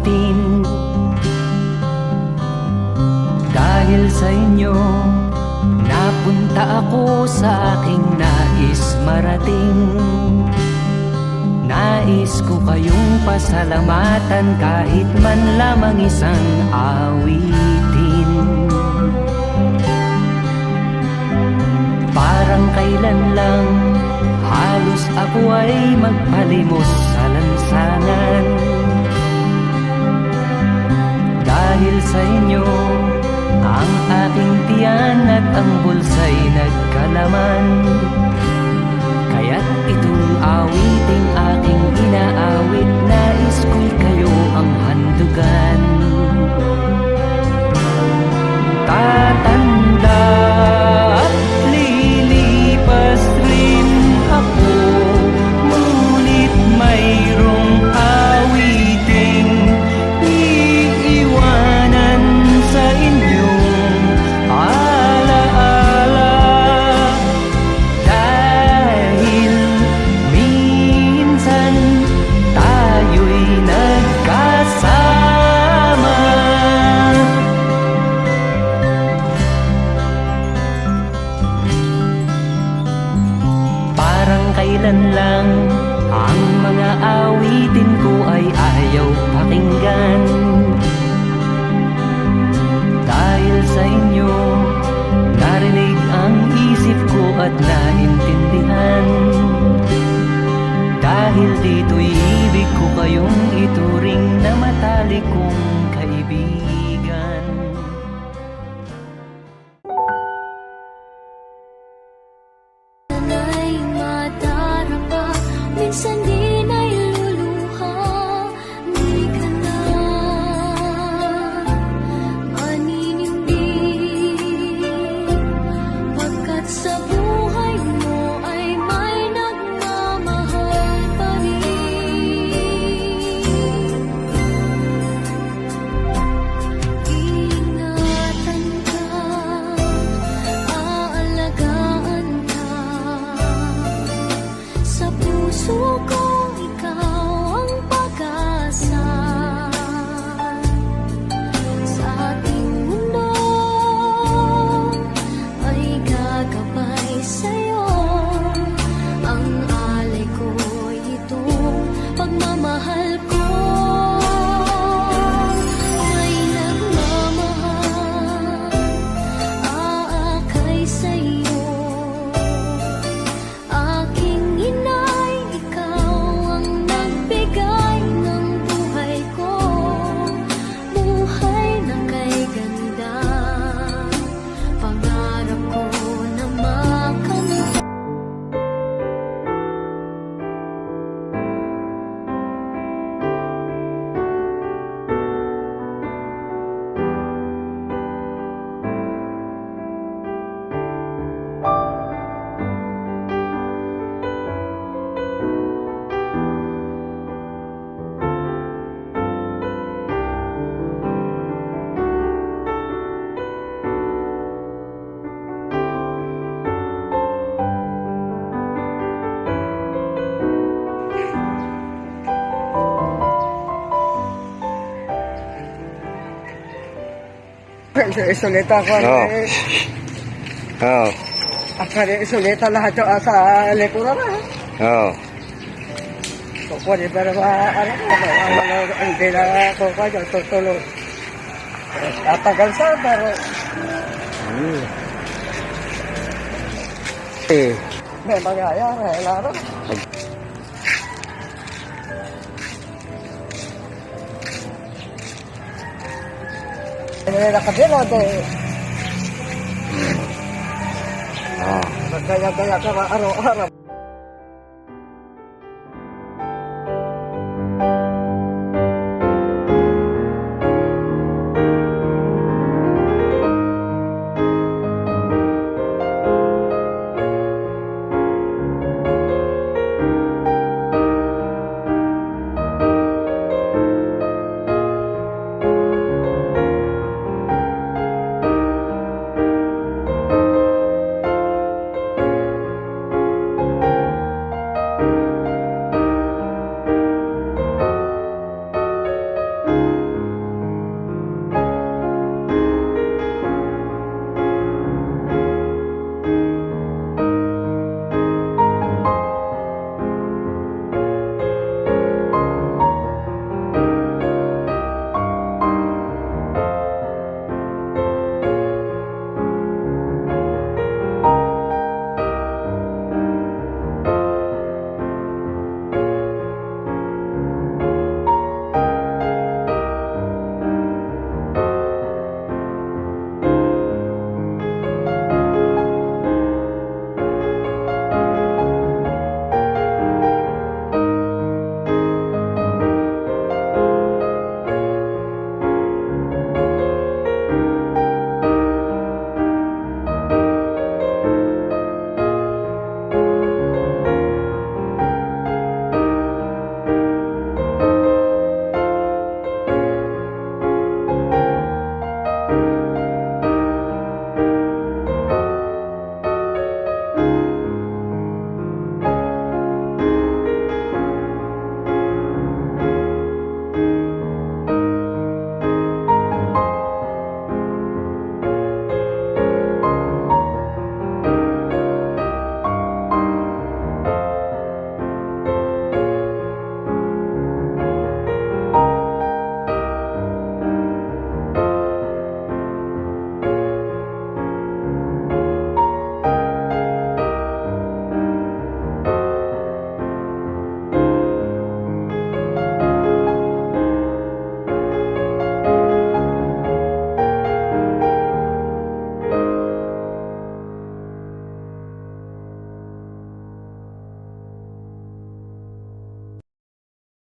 awitin. Dahil sa inyo, napunta ako sa aking nais marating. Nais ko kayong pasalamatan kahit man lamang isang awitin. Parang kailan lang halos ako ay magpalimos sa lansangan. Dahil sa inyo, ang aking tiyan at ang bulsa'y nagkalaman. Kaya't itong awiting aking inaawit, nais ko'y kayo ang handugan. Tatanda at lilipas rin ako, ngunit mayroong awiting iiwanan sa inyong alaala. Dahil minsan tayo'y nagkasama. Parang kailan lang ang mga awitin ko ay ayaw pakinggan. Dahil sa inyo, narinig ang isip ko at naintindihan. Dahil dito'y ibig ko kayong ituring na matalik kong kaibigan. Sana'y madarama, minsan di na'y luluha. Di ka na maninindig, pagkat sa buhay mo ay may nagmamahal pa rin. Ingatan ka, aalagaan ka. Sa puso ko, ikaw ang pag-asa. Sa ating mundo ay gagabay sa'yo. Ang alay ko'y itong pagmamahal ko. May nagmamahal, aakay sa'yo. Aking inay, ikaw ang nagbigay ng buhay ko. Buhay na kay ganda, pangarap ko na makamit. Isulita ko Oo. Oo. isulita lahat yung sa likuran na. Oo. Kukunin pero hindi na ako kayo tutulog. Tatagal sa pero may mangyayari, laro. May nakabila de. Oo. Kaya ka araw-araw.